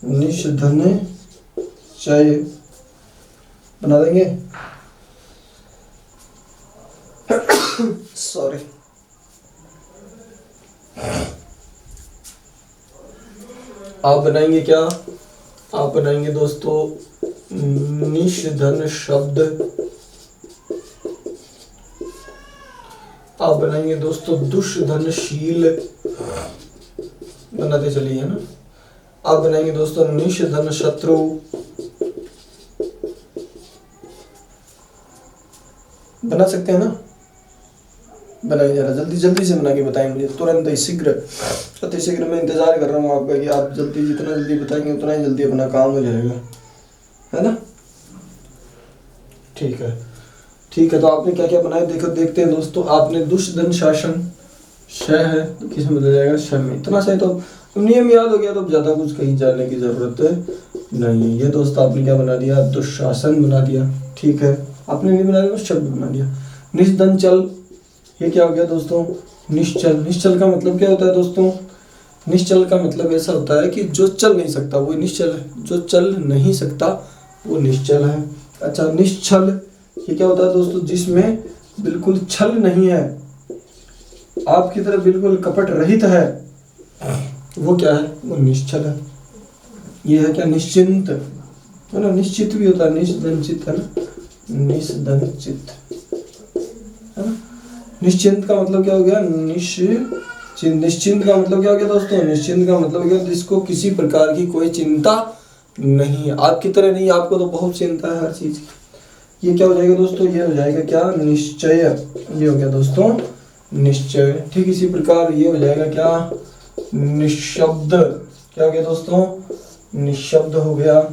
निषधन चय, बना देंगे। सॉरी, आप बनाएंगे क्या, आप बनाएंगे दोस्तों निषधन शब्द, आप बनाएंगे दोस्तों दुष्धनशील, बनाते चलिए है ना। आप बनाएंगे दोस्तों निषधन शत्रु, बना सकते हैं ना। बनाइए जरा, जल्दी जल्दी से बना के बताएं मुझे, तुरंत ही, शीघ्र, अति शीघ्र। मैं इंतजार कर रहा हूँ आपका कि आप जल्दी, जितना जल्दी बताएंगे उतना ही जल्दी अपना काम हो जाएगा, है ना। ठीक है, ठीक है। तो आपने क्या क्या बनाया देखो, देखते हैं दोस्तों। आपने दुष्धन शासन, श है तो किस में बदल जाएगा, श में। इतना सही तो नियम याद हो गया, तो ज्यादा कुछ कहीं जाने की जरूरत नहीं है। ये दोस्त आपने क्या बना दिया, दुशासन बना दिया, ठीक है। आपने नहीं बना दिया, शब्द बना दिया। निषधन चल, ये क्या हो गया दोस्तों, निश्चल। निश्चल का मतलब क्या होता है दोस्तों, निश्चल का मतलब ऐसा होता है कि जो चल नहीं सकता वो निश्चल है, जो चल नहीं सकता वो निश्चल है। अच्छा, निश्चल ये क्या होता है दोस्तों, जिसमें बिल्कुल छल नहीं है, आपकी तरफ बिल्कुल कपट रहित है, वो क्या है, वो निश्चल है। ये है क्या, निश्चिंत है ना। निश्चित भी होता है, निषदंचित है ना, निषदंचित है ना। निश्चिंत का मतलब क्या हो गया, निश्चिंत का मतलब क्या हो गया दोस्तों, निश्चिंत का मतलब क्या, जिसको किसी प्रकार की कोई चिंता नहीं है। आपकी तरह नहीं, आपको तो बहुत चिंता है हर चीज की। ये क्या हो जाएगा दोस्तों, ये हो जाएगा क्या, निश्चय। ये हो गया दोस्तों निश्चय। ठीक इसी प्रकार ये हो जाएगा क्या, निशब्द। क्या हो गया दोस्तों, निशब्द हो गया।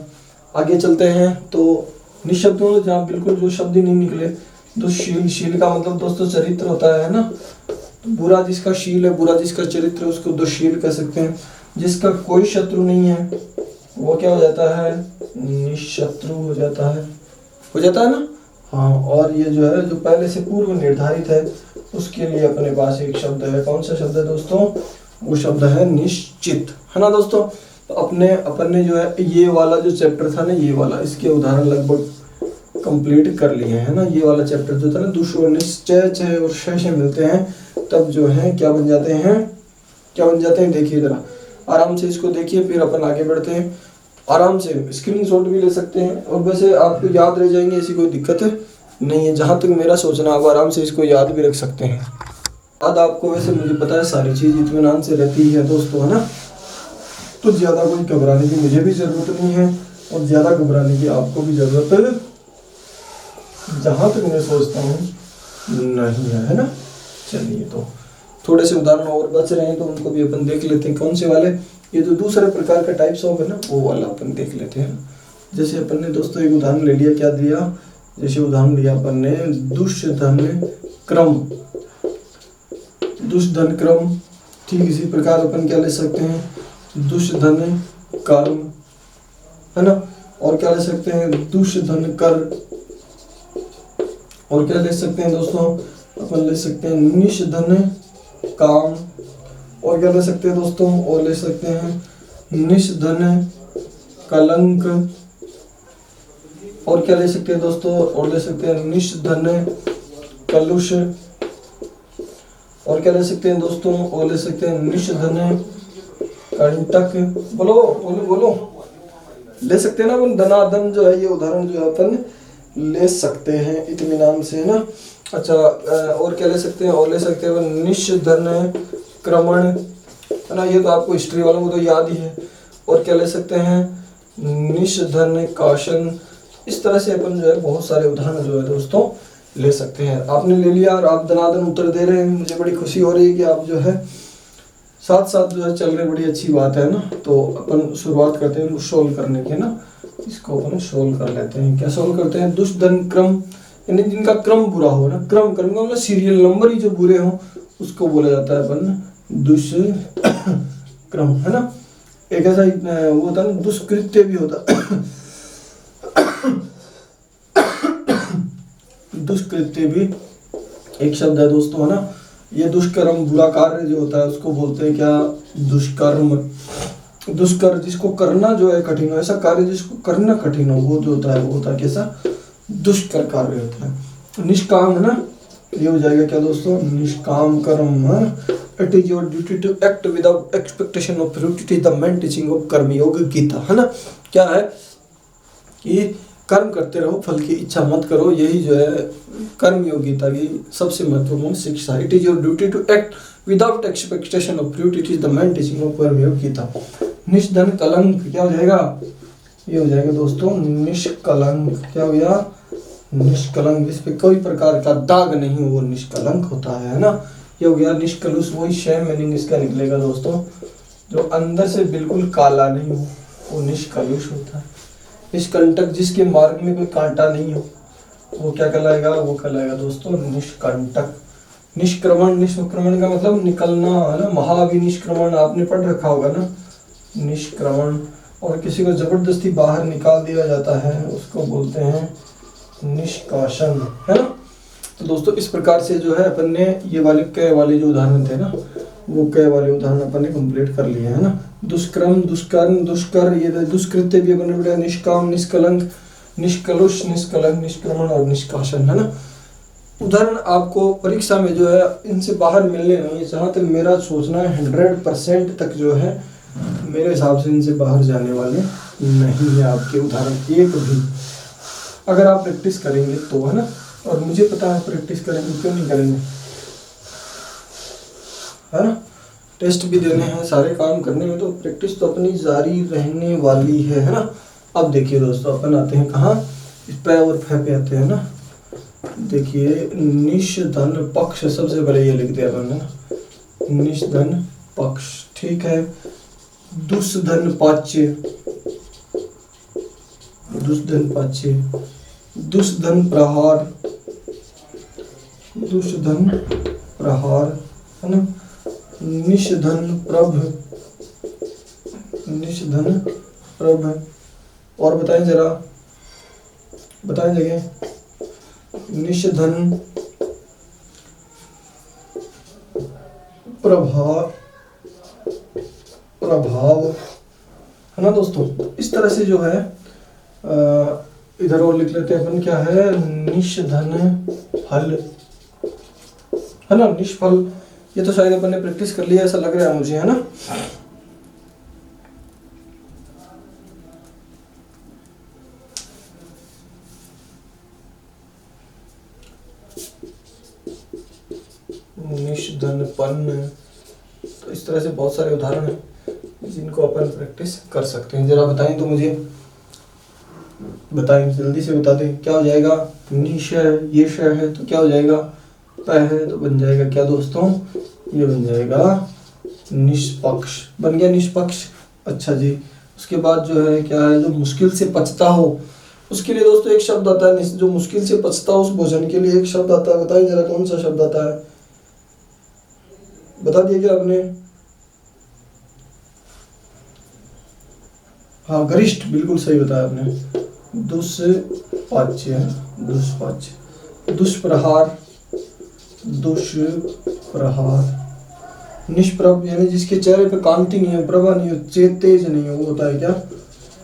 आगे चलते हैं तो निशब्द में जहाँ बिल्कुल जो शब्द ही नहीं निकले, तो शील, शील का मतलब दोस्तों चरित्र होता है ना। तो बुरा जिसका शील है, बुरा जिसका चरित्र है, उसको दुशील कह सकते हैं। जिसका कोई शत्रु नहीं है वो क्या हो जाता है, निशत्रु हो जाता है, हो जाता है ना। हाँ, और ये जो है, जो पहले से पूर्व निर्धारित है, उसके लिए अपने पास एक शब्द है। कौन सा शब्द है दोस्तों, वो शब्द है निश्चित, है ना दोस्तों। तो अपन ने जो है ये वाला जो चैप्टर था ना, ये वाला, इसके उदाहरण लगभग कंप्लीट कर लिए है ना। ये वाला चैप्टर जो था ना, दुष्ट निश्चय च और श मिलते हैं, तब जो है क्या बन जाते हैं, क्या बन जाते हैं, देखिए जरा आराम से इसको देखिए, फिर अपन आगे बढ़ते हैं। आराम से स्क्रीनशॉट भी ले सकते हैं, और वैसे आपको याद रह जाएंगे, ऐसी कोई दिक्कत नहीं है। जहाँ तक मेरा सोचना, आप आराम से इसको याद भी रख सकते हैं। याद आपको वैसे मुझे पता है सारी चीज़ इत्मीनान से रहती है दोस्तों, है ना। तो ज़्यादा कोई घबराने की मुझे भी ज़रूरत नहीं है, और ज़्यादा घबराने की आपको भी ज़रूरत है, जहाँ तक मैं सोचता हूँ नहीं है ना। चलिए, तो थोड़े से उदाहरण और बच रहे हैं, तो उनको भी अपन देख लेते हैं। कौन से वाले, ये जो दूसरे प्रकार का टाइप्स ऑफ है ना, वो वाला अपन देख लेते हैं। जैसे अपन ने दोस्तों एक उदाहरण ले लिया, क्या दिया, जैसे उदाहरण लिया अपन ने दुष्धन क्रम, दुष्धन क्रम। ठीक इसी प्रकार अपन क्या ले सकते हैं, दुष्धन कर्म, है ना। और क्या ले सकते हैं, दुष्धन कर। और क्या ले सकते हैं दोस्तों, अपन ले सकते हैं निषधन काम। और क्या ले सकते हैं दोस्तों, और ले सकते हैं निषधन कलंक। और क्या ले सकते हैं दोस्तों, और ले सकते हैं निषधन कलुष। और क्या ले सकते हैं दोस्तों, और ले सकते हैं निषधन कंटक। बोलो बोलो बोलो, ले सकते हैं ना अपन। धनाधन जो है, ये उदाहरण जो है अपन ले सकते हैं इत्मीनान से, है ना। अच्छा, और क्या ले सकते हैं, और ले सकते हैं निषधन निष्क्रमण, है ना, ये तो आपको हिस्ट्री वालों को तो याद ही है। और क्या ले सकते हैं, निषधन काशन। इस तरह से अपन जो है बहुत सारे उदाहरण जो है दोस्तों ले सकते हैं। आपने ले लिया और आप दनादन उत्तर दे रहे हैं, मुझे बड़ी खुशी हो रही है कि आप जो है साथ साथ जो है चल रहे, बड़ी अच्छी बात है ना। तो अपन शुरुआत करते हैं सोल्व करने के ना, इसको अपन सोल्व कर लेते हैं। क्या सोल्व करते हैं, दुष्धन क्रम, यानी जिनका क्रम बुरा हो ना, क्रम क्रम का मतलब सीरियल नंबर ही जो बुरे हो उसको बोला जाता है अपन दुष्क्रम, है ना। एक ऐसा वो होता है ना, दुष्कृत्य भी होता दुष्कृत्य भी एक शब्द है दोस्तों, है ना। ये दुष्कर्म, बुरा कार्य जो होता है उसको बोलते हैं क्या, दुष्कर्म। दुष्कर जिसको करना जो है कठिन हो, ऐसा कार्य जिसको करना कठिन हो, वो जो होता है वो होता है कैसा, दुष्कर कार्य होता है। निष्काम, है ना, ये हो जाएगा क्या दोस्तों, निष्काम कर्म। It is your duty to act without expectation of fruit, it is the main teaching of Karmayoga Gita, है ना। क्या है कि कर्म करते रहो, फल की इच्छा मत करो, यही जो है कर्मयोग गीता की सबसे महत्वपूर्ण शिक्षा है। It is your duty to act without expectation of fruit, it is the main teaching of Karmayoga Gita. निष्धन कलंक, क्या हो जाएगा, ये हो जाएगा दोस्तों निष्कलंक। क्या हो गया, निष्कलंक, जिस पे कोई प्रकार का दाग नहीं हो वो निष्कलंक होता है ना। ये हो गया निष्कलुष, वही सेम मीनिंग इसका निकलेगा दोस्तों, जो अंदर से बिल्कुल काला नहीं हो वो निष्कलुष होता है। निष्कंटक, जिसके मार्ग में कोई कांटा नहीं हो वो क्या कहलाएगा, वो कहलाएगा दोस्तों निष्कंटक। निष्क्रमण, निष्क्रमण का मतलब निकलना, है ना, महाविनिष्क्रमण आपने पढ़ रखा होगा ना, निष्क्रमण। और किसी को जबरदस्ती बाहर निकाल दिया जाता है उसको बोलते हैं निष्कासन, है ना। तो दोस्तों इस प्रकार से जो है अपन ने ये वाले क वाले जो उदाहरण थे ना, वो क वाले उदाहरण अपन ने कंप्लीट कर लिए, है ना। दुष्क्रम, दुष्कर्म, दुष्कर, ये दुष्कृत्य भी अपन ने पढ़ा, निष्काम, निष्कलंक, निष्कलुष, निष्कलंक, निष्क्रमण और निष्कासन, है ना। उदाहरण आपको परीक्षा में जो है इनसे बाहर मिलने नहीं, जहाँ तक मेरा सोचना है 100% तक जो है मेरे हिसाब से इनसे बाहर जाने वाले नहीं है आपके उदाहरण एक भी, अगर आप प्रैक्टिस करेंगे तो, है ना। और मुझे पता है प्रैक्टिस करेंगे, क्यों नहीं करेंगे, है ना। टेस्ट भी देने हैं, सारे काम करने हैं, तो प्रैक्टिस तो अपनी जारी रहने वाली है ना। अब देखिए दोस्तों अपन आते हैं कहाँ, इस पे और फे पे आते हैं ना। देखिए निषधन पक्ष, सबसे पहले ये लिख दिया अपन ने, निषधन पक्ष, ठीक है। दुष्धन पाच्य, दुष्धन पाच्य, दुष्धन प्रहार, दुष्धन प्रहार, है ना। निषधन प्रभ, निषधन प्रभ, और बताएं जरा, बताएं जगह, निषधन प्रभाव, प्रभाव, है ना दोस्तों। इस तरह से जो है इधर और लिख लेते हैं अपन, क्या है, निषधन फल, है ना, निष्फल। ये तो शायद अपन ने प्रैक्टिस कर लिया ऐसा लग रहा है मुझे, है ना। निषधनपन्न, तो इस तरह से बहुत सारे उदाहरण हैं जिनको अपन प्रैक्टिस कर सकते हैं। जरा बताएं तो मुझे, बताएं जल्दी से बता दें, क्या हो जाएगा, निश है, ये श है तो क्या हो जाएगा, प है तो बन जाएगा क्या दोस्तों, ये बन जाएगा निष्पक्ष, बन गया निष्पक्ष। अच्छा जी, उसके बाद जो है क्या है, जो मुश्किल से पचता हो, उसके लिए दोस्तों एक शब्द आता है, जो मुश्किल से पचता हो उस भोजन के लिए एक शब्द आता है, बताइए जरा कौन सा शब्द आता है, बता दिया क्या आपने, हाँ गरिष्ठ, बिल्कुल सही बताया आपने, दुष्पाच्य, दुष्पाच्य, दुष्प्रहार, दुष्प्रहार। निष्प्रभ यानी जिसके चेहरे पे कांति नहीं है, प्रभा नहीं हो, तेज नहीं हो, वो होता है क्या,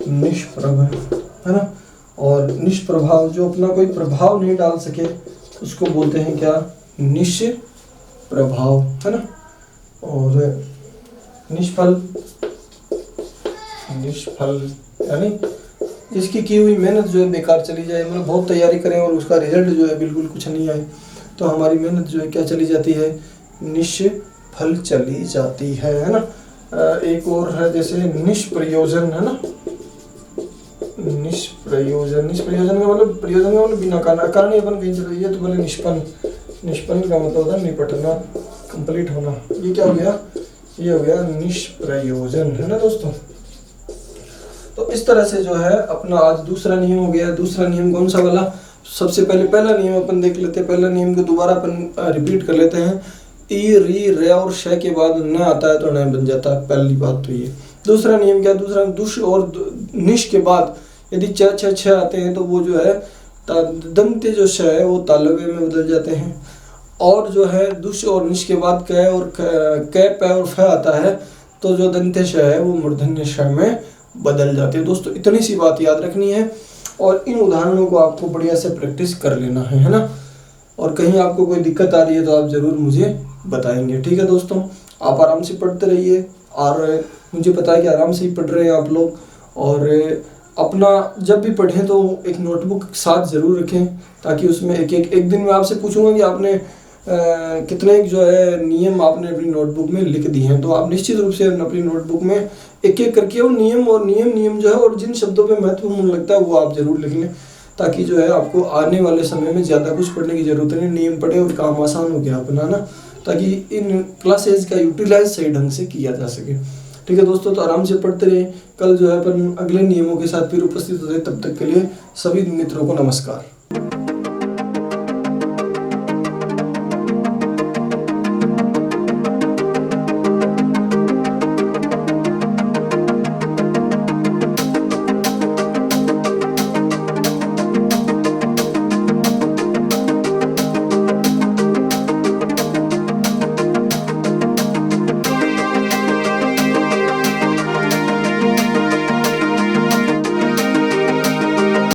निष्प्रभ, है ना। और निष्प्रभाव, जो अपना कोई प्रभाव नहीं डाल सके उसको बोलते हैं क्या, निष्प्रभाव, है ना। और निष्फल, निष्फल यानी जिसकी की हुई मेहनत जो है बेकार चली जाए, मतलब बहुत तैयारी करें और उसका रिजल्ट जो है बिल्कुल कुछ नहीं आए, तो हमारी मेहनत जो है क्या चली जाती है, निष्फल फल चली जाती है ना। एक और है जैसे निष्प्रयोजन, है ना। निष्प्रयोजन का मतलब बिना कारण ही अपन कहीं चले, ये तो बोले निष्पन्न। निष्पन्न का मतलब होता है निपटना, कंप्लीट होना। ये क्या हो गया, ये हो गया निष्प्रयोजन, है ना दोस्तों। तो इस तरह से जो है अपना आज दूसरा नियम हो गया। दूसरा नियम कौन सा वाला, सबसे पहले पहला नियम अपन देख लेते हैं। पहला नियम को दोबारा अपन रिपीट कर लेते हैं। ई, री, रे और श के बाद न आता है तो न बन जाता है, पहली बात तो ये। दूसरा नियम क्या, दूसरा दुष और निश के बाद यदि च, छ, छ आते हैं तो वो जो है दंत्य जो श है वो तालव्य में बदल जाते हैं। और जो है दुष और निश के बाद क और क, प और फ आता है तो जो दंत्य श है वो मूर्धन्य श में बदल जाते हैं। दोस्तों इतनी सी बात याद रखनी है और इन उदाहरणों को आपको बढ़िया से प्रैक्टिस कर लेना है ना। और कहीं आपको कोई दिक्कत आ रही है तो आप ज़रूर मुझे बताएंगे, ठीक है दोस्तों। आप आराम से पढ़ते रहिए और मुझे पता है कि आराम से ही पढ़ रहे हैं आप लोग। और अपना जब भी पढ़ें तो एक नोटबुक साथ ज़रूर रखें, ताकि उसमें एक दिन में आपसे पूछूंगा कि आपने कितने जो है नियम आपने अपनी नोटबुक में लिख दिए हैं। तो आप निश्चित रूप से अपनी नोटबुक में एक एक करके वो नियम जो है और जिन शब्दों पे महत्वपूर्ण लगता है वो आप जरूर लिख लें, ताकि जो है आपको आने वाले समय में ज़्यादा कुछ पढ़ने की ज़रूरत नहीं, नियम पढ़े और काम आसान हो गया अपना ना, ताकि इन क्लासेज का यूटिलाइज सही ढंग से किया जा सके। ठीक है दोस्तों, तो आराम से पढ़ते रहिए। कल जो है अपन अगले नियमों के साथ फिर उपस्थित होते हैं। तब तक के लिए सभी मित्रों को नमस्कार।